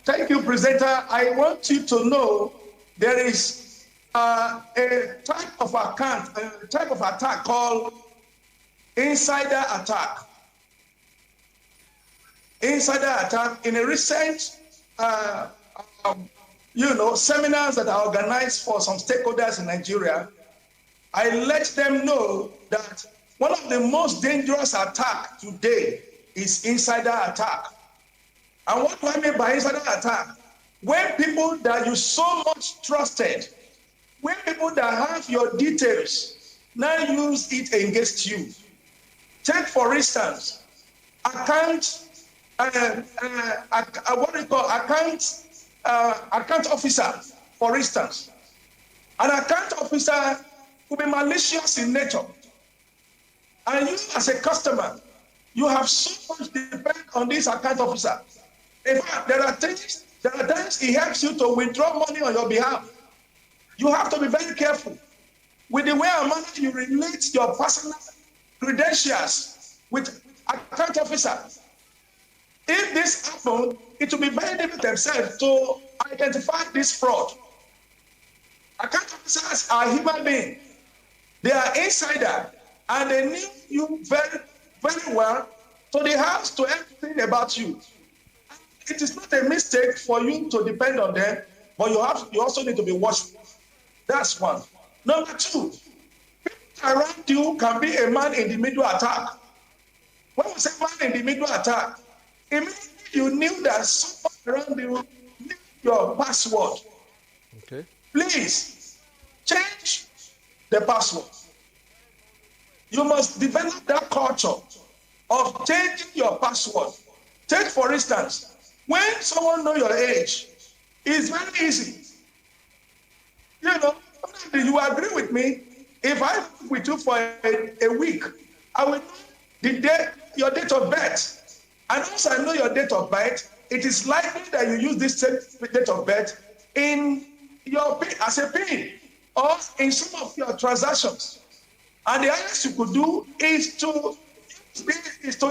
Thank you, presenter. I want you to know there is a type of account, a type of attack called insider attack. Insider attack. In a recent, seminars that are organized for some stakeholders in Nigeria, I let them know that one of the most dangerous attacks today is insider attack. And what do I mean by insider attack? When people that you so much trusted, when people that have your details now use it against you. Take, for instance, account officer, for instance. An account officer will be malicious in nature. And you, as a customer, you have so much depend on this account officer. In fact, there are times he helps you to withdraw money on your behalf. You have to be very careful with the way and manner you relate your personal credentials with account officer. If this happens, it will be very difficult themselves to identify this fraud. Account officers are human beings. They are insider, and they knew you very, very well, so they have to everything about you. It is not a mistake for you to depend on them, but you also need to be watchful. That's one. Number two, people around you can be a man in the middle attack. When we say man in the middle attack, immediately you knew that someone around you knew your password. Okay. Please change the password. You must develop that culture of changing your password. Take, for instance, when someone knows your age, it's very easy. You agree with me? If I live with you for a week, I will know your date of birth. And also I know your date of birth. It is likely that you use this date of birth in your as a PIN or in some of your transactions. And the highest you could do is to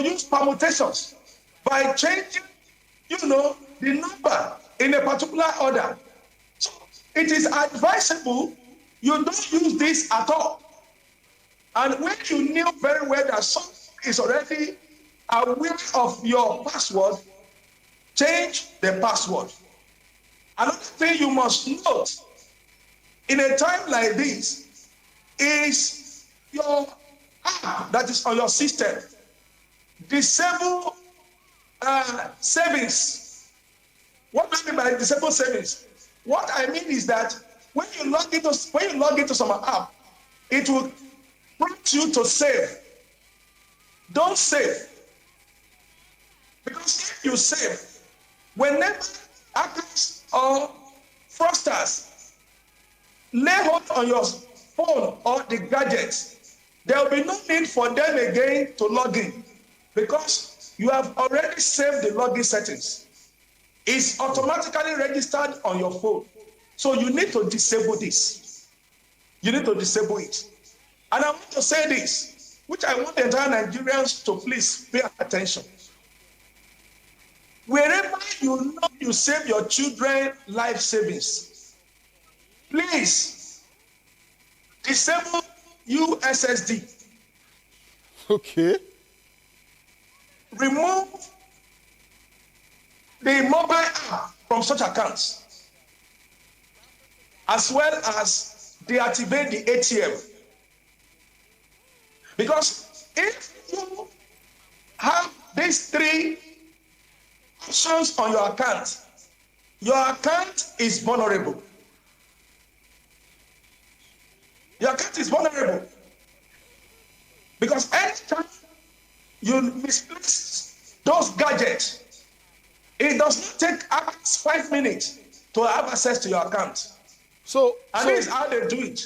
use permutations by changing, the number in a particular order. So it is advisable you don't use this at all. And when you knew very well that someone is already aware of your password, change the password. Another thing you must note in a time like this is your app that is on your system. Disable savings. What do I mean by disable savings? What I mean is that when you log into some app, it will prompt you to save. Don't save. Because if you save, whenever hackers or fraudsters lay hold on your phone or the gadgets, there will be no need for them again to log in because you have already saved the login settings. It's automatically registered on your phone. So you need to disable this. You need to disable it. And I want to say this, which I want the entire Nigerians to please pay attention. Wherever you know you save your children life savings, please disable USSD. Okay. Remove the mobile app from such accounts, as well as deactivate the ATM. Because if you have these three options on your account is vulnerable. Your account is vulnerable. Because anytime you misplace those gadgets, it does not take us 5 minutes to have access to your account. This is how they do it.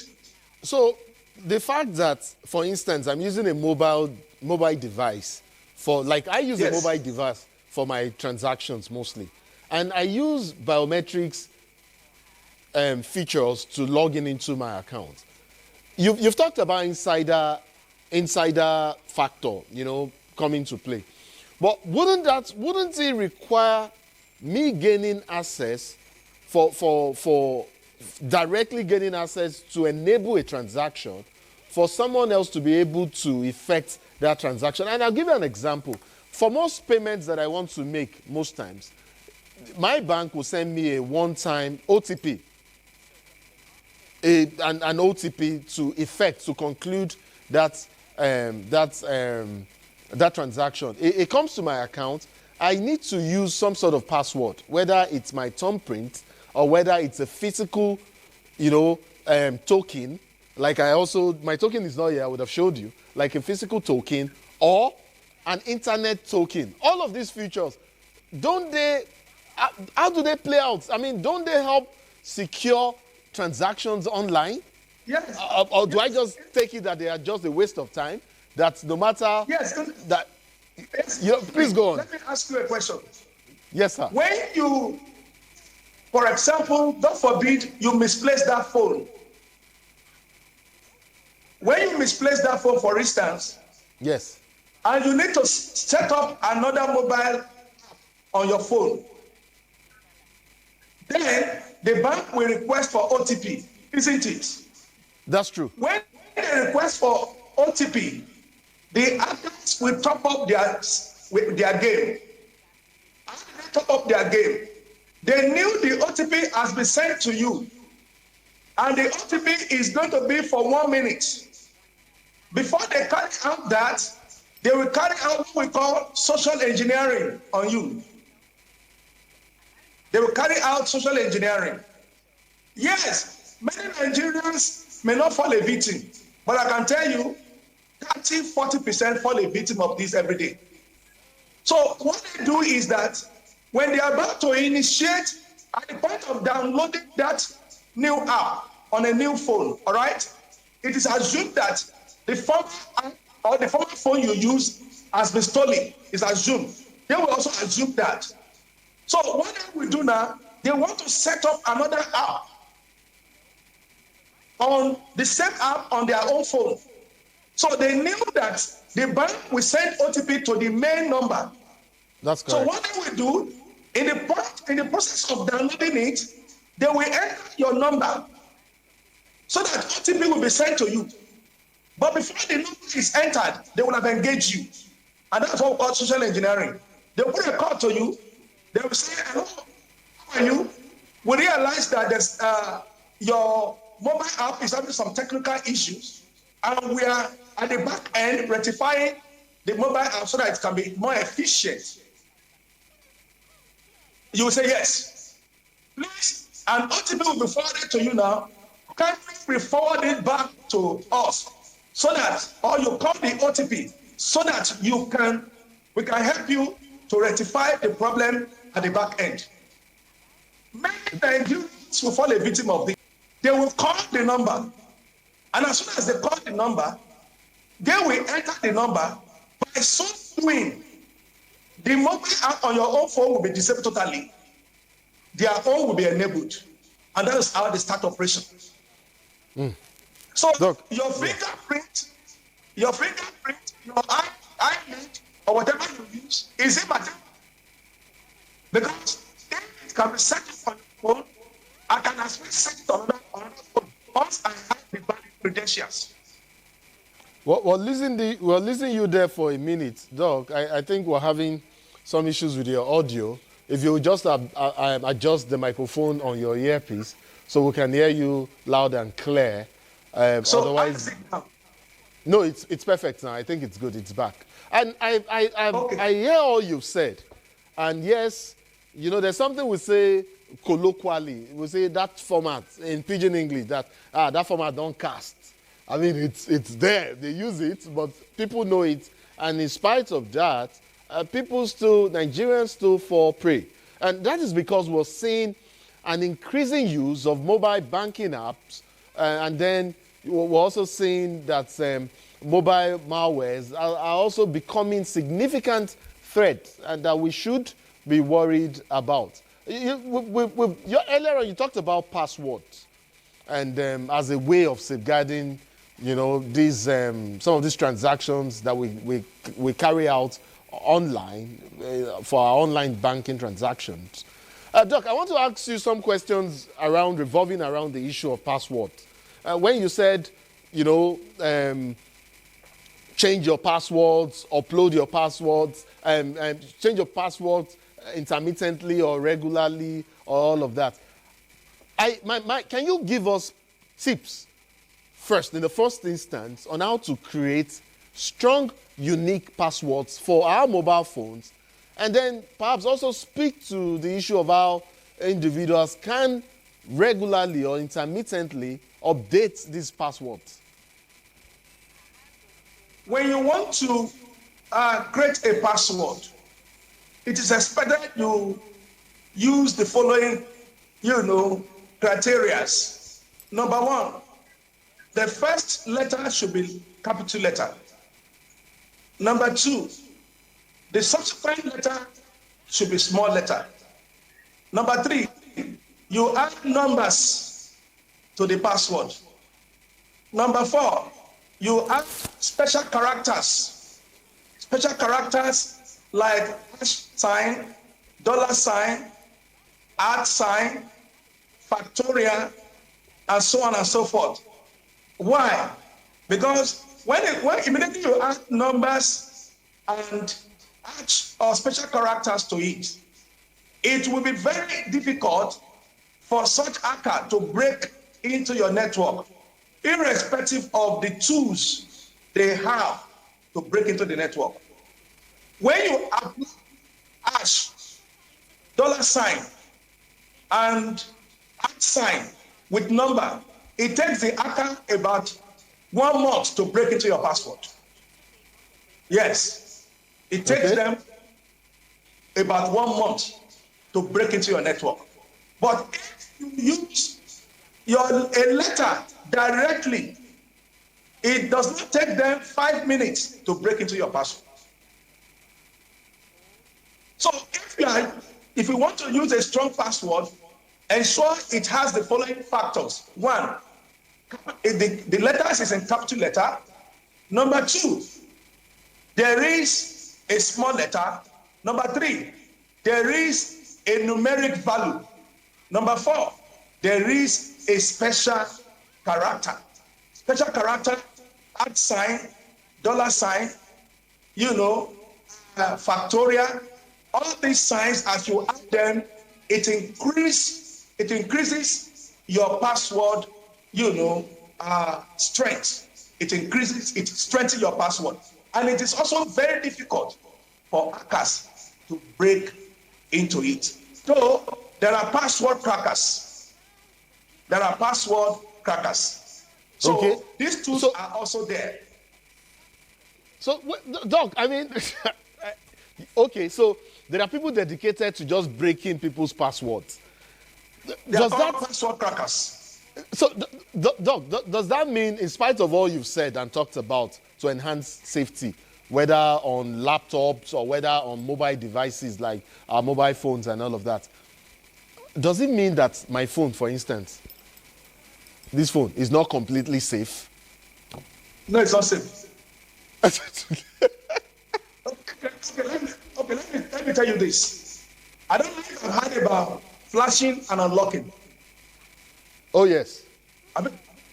So the fact that, for instance, I'm using a mobile device I use a mobile device for my transactions mostly. And I use biometrics features to log into my account. You've talked about insider factor, coming to play. But wouldn't it require me gaining access for directly gaining access to enable a transaction for someone else to be able to effect that transaction. And I'll give you an example. For most payments that I want to make, most times, my bank will send me a one-time OTP, an OTP to effect, to conclude that transaction. It comes to my account. I need to use some sort of password, whether it's my thumbprint or whether it's a physical, token. Like my token is not here, I would have showed you, like a physical token or an internet token. All of these features, how do they play out? I mean, don't they help secure transactions online? Yes. Or do I just take it that they are just a waste of time? That no matter that. Yes. Please go on. Let me ask you a question. Yes, sir. When you, for example, God forbid, you misplace that phone. When you misplace that phone, for instance, yes, and you need to set up another mobile app on your phone, then the bank will request for OTP, isn't it? That's true. When they request for OTP, the adults will top up their game. After they top up their game, they knew the OTP has been sent to you, and the OTP is going to be for 1 minute. Before they carry out that, they will carry out what we call social engineering on you. They will carry out social engineering. Yes, many Nigerians may not fall a victim, but I can tell you, 30-40% fall a victim of this every day. So what they do is that when they are about to initiate, at the point of downloading that new app on a new phone, all right, it is assumed that the former app or the former phone you use has been stolen. It's assumed. They will also assume that. So what they will do now, they want to set up another app on the same app on their own phone. So they knew that the bank will send OTP to the main number. That's correct. So what they will do, in the process of downloading it, they will enter your number so that OTP will be sent to you. But before the number is entered, they will have engaged you. And that's what we call social engineering. They put a call to you. They will say, hello, how are you? We realize that your mobile app is having some technical issues. And we are at the back end rectifying the mobile app so that it can be more efficient. You will say yes. Please, an OTP will be forwarded to you now. Can we forward it back to us so that, or you call the OTP so that we can help you to rectify the problem at the back end. Many Nigerians will fall a victim of this. They will call the number, and as soon as they call the number, they will enter the number. By so doing, the mobile app on your own phone will be disabled totally. Their own will be enabled, and that is how they start operation. So Doc, your fingerprint, your iLink, or whatever you use, is immaterial. Because if it can be set up on your phone, I can as well set it on another phone once I have the valid credentials. We're listening you there for a minute, Doc. I think we're having some issues with your audio. If you just adjust the microphone on your earpiece so we can hear you loud and clear. So otherwise, no, it's perfect now. I think it's good. It's back. And I hear all you've said. And yes, there's something we say colloquially. We say that format in Pidgin English, that format don't cast. I mean, it's there. They use it, but people know it. And in spite of that, Nigerians still fall prey. And that is because we're seeing an increasing use of mobile banking apps. And then we're also seeing that mobile malwares are also becoming significant threats and that we should be worried about. Earlier on, you talked about passwords and as a way of safeguarding, these some of these transactions that we carry out online for our online banking transactions. Doc, I want to ask you some questions revolving around the issue of passwords. When you said, change your passwords, upload your passwords, change your passwords intermittently or regularly, or all of that. Can you give us tips first, in the first instance, on how to create strong, unique passwords for our mobile phones, and then perhaps also speak to the issue of how individuals can regularly or intermittently update these passwords? When you want to create a password, it is expected you use the following, criteria. Number one, the first letter should be capital letter. Number two, the subsequent letter should be small letter. Number three, you add numbers to the password. Number four, you add special characters. Special characters like $, $, factorial, and so on and so forth. Why? Because when immediately you add numbers and add or special characters to it, it will be very difficult for such hacker to break into your network, irrespective of the tools they have to break into the network. When you apply $, and @ with number, it takes the hacker about 1 month to break into your password. Yes, it takes them about 1 month to break into your network. But if you use a letter directly, it does not take them 5 minutes to break into your password. So if you want to use a strong password, ensure it has the following factors. One, the letters is in capital letter. Number two, there is a small letter. Number three, there is a numeric value. Number four, there is a special character. Special character, $, factorial. All these signs, as you add them, it increases your password, strength. It strengthens your password. And it is also very difficult for hackers to break into it. So there are password crackers. So these tools are also there. So, Doc, okay, so there are people dedicated to just breaking people's passwords. Does that password crackers? So, Doc, does that mean, in spite of all you've said and talked about to enhance safety, whether on laptops or whether on mobile devices like our mobile phones and all of that, does it mean that my phone, for instance, this phone is not completely safe? No, it's not safe. Let me tell you this. I don't know if you've heard about flashing and unlocking. Oh, yes.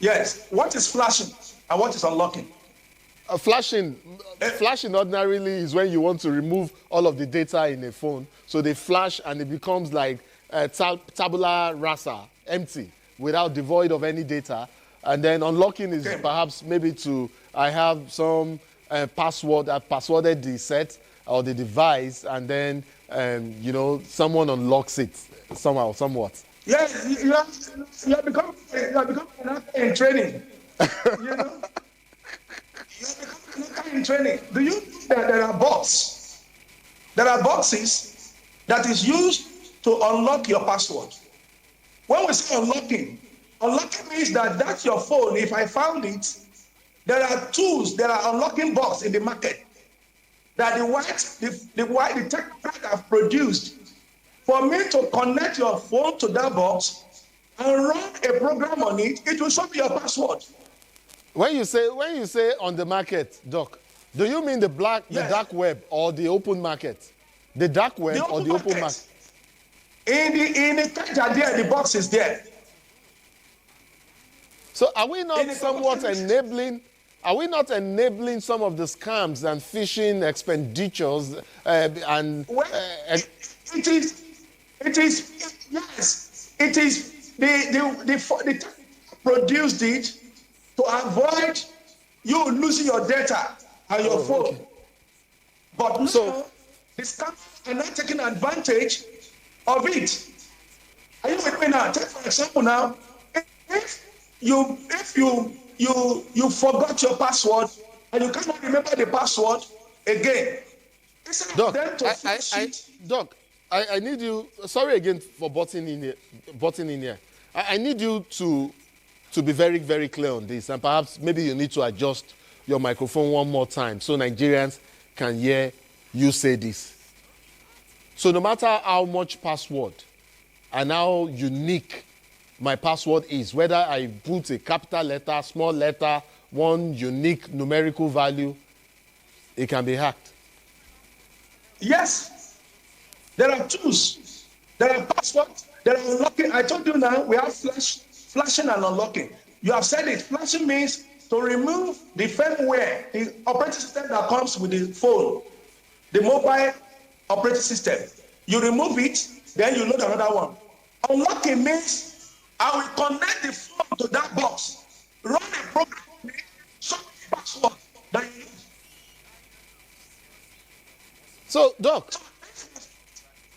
Yes. What is flashing and what is unlocking? Flashing ordinarily is when you want to remove all of the data in a phone. So they flash and it becomes like tabula rasa, empty, devoid of any data. And then unlocking is perhaps maybe I have some password, I passworded the set or the device, and then someone unlocks it somehow, somewhat. Yes, you have become an actor in training. You have become an actor in training. Do you know that there are boxes? There are boxes that is used to unlock your password. When we say unlocking means that that's your phone. If I found it, there are tools, there are unlocking boxes in the market that the tech have produced for me to connect your phone to that box and run a program on it. It will show me your password. When you say on the market, Doc, Do you mean the dark web or the open market? The dark web or the open market? In the card there, the box is there. So are we not somewhat enabling? Are we not enabling some of the scams and phishing expenditures It is yes. It is the produced it to avoid you losing your data and your phone. Okay. But now the scammers are not taking advantage of it. Are you with me now? Take for example now, if you forgot your password and you cannot remember the password again. Doc, Doc, I need you. Sorry again for butting in here. I need you to be very, very clear on this, and perhaps maybe you need to adjust your microphone one more time so Nigerians can hear you say this. So no matter how much password and how unique my password is, whether I put a capital letter, small letter, one unique numerical value, it can be hacked. Yes. There are tools. There are passwords. There are unlocking. I told you now, we have flashing and unlocking. You have said it. Flashing means to remove the firmware, the operating system that comes with the phone, the mobile operating system. You remove it, then you load another one. Unlocking means I will connect the phone to that box, run a program, some password that you use. So, Doc,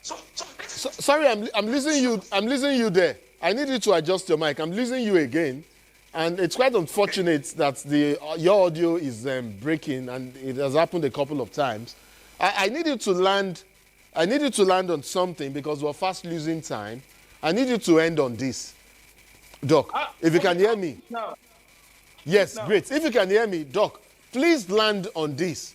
sorry, I'm losing you. I'm losing you there. I need you to adjust your mic. I'm losing you again, and it's quite unfortunate that your audio is breaking, and it has happened a couple of times. I need you to land. I need you to land on something because we're fast losing time. I need you to end on this, Doc. If you can hear me. No. Yes, no. Great. If you can hear me, Doc, please land on this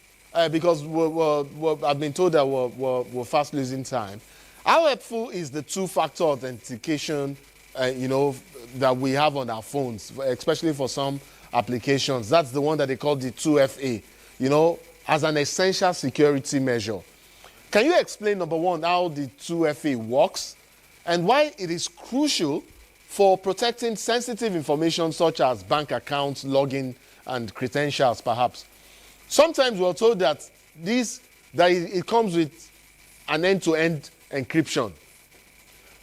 because I've been told that we're fast losing time. How helpful is the two-factor authentication, that we have on our phones, especially for some applications? That's the one that they call the 2FA, as an essential security measure. Can you explain, number one, how the 2FA works and why it is crucial for protecting sensitive information such as bank accounts, login, and credentials, perhaps? Sometimes we're told that it comes with an end-to-end encryption.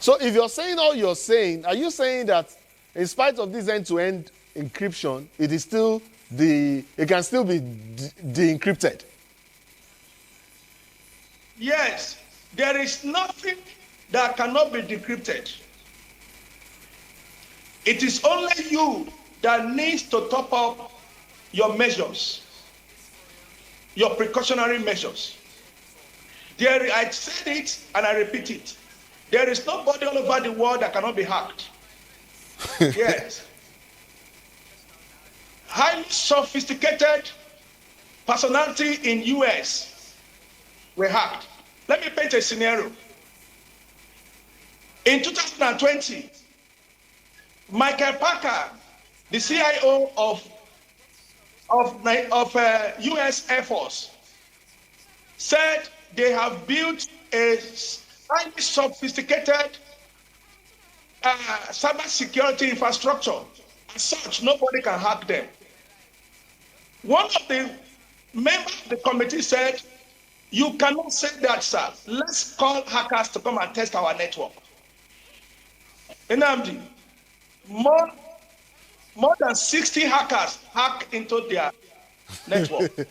So if you're saying all you're saying, are you saying that in spite of this end-to-end encryption, it can still be de-encrypted? Yes, there is nothing that cannot be decrypted. It is only you that needs to top up your measures, your precautionary measures. I said it and I repeat it. There is nobody all over the world that cannot be hacked. Yes. Highly sophisticated personality in US were hacked. Let me paint a scenario. In 2020, Michael Parker, the CIO of US Air Force, said they have built a highly sophisticated cyber security infrastructure. As such, nobody can hack them. One of the members of the committee said, "You cannot say that, sir. Let's call hackers to come and test our network." Nnamdi, more than 60 hackers hacked into their network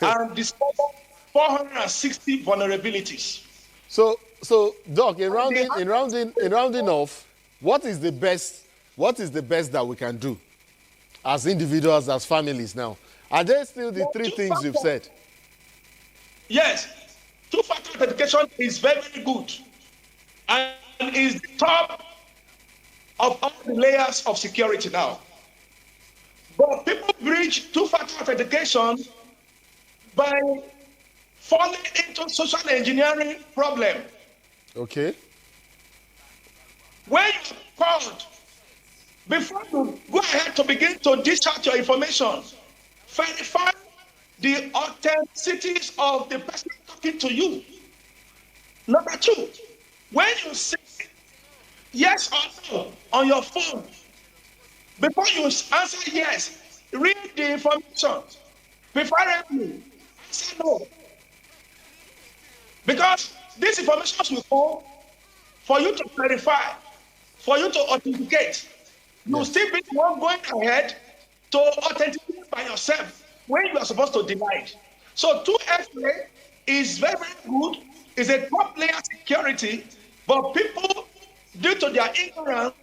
and discovered 460 vulnerabilities. So, Doc, in rounding off, what is the best that we can do as individuals, as families now? Are there still the three things you've said? Yes, two-factor authentication is very, very good and is the top of all the layers of security now. But people breach two-factor authentication by falling into social engineering problem. Okay. When you're called, before you go ahead to begin to discharge your information, verify the authenticities of the person talking to you. Number two, when you say yes or no on your phone, before you answer yes, read the information. Preferably, answer no. Because this information will come for you to verify, for you to authenticate. You Yes. still be the one going ahead to authenticate by yourself when you are supposed to deny it. So 2FA is very, very good. It's a top layer security, but people, due to their ignorance,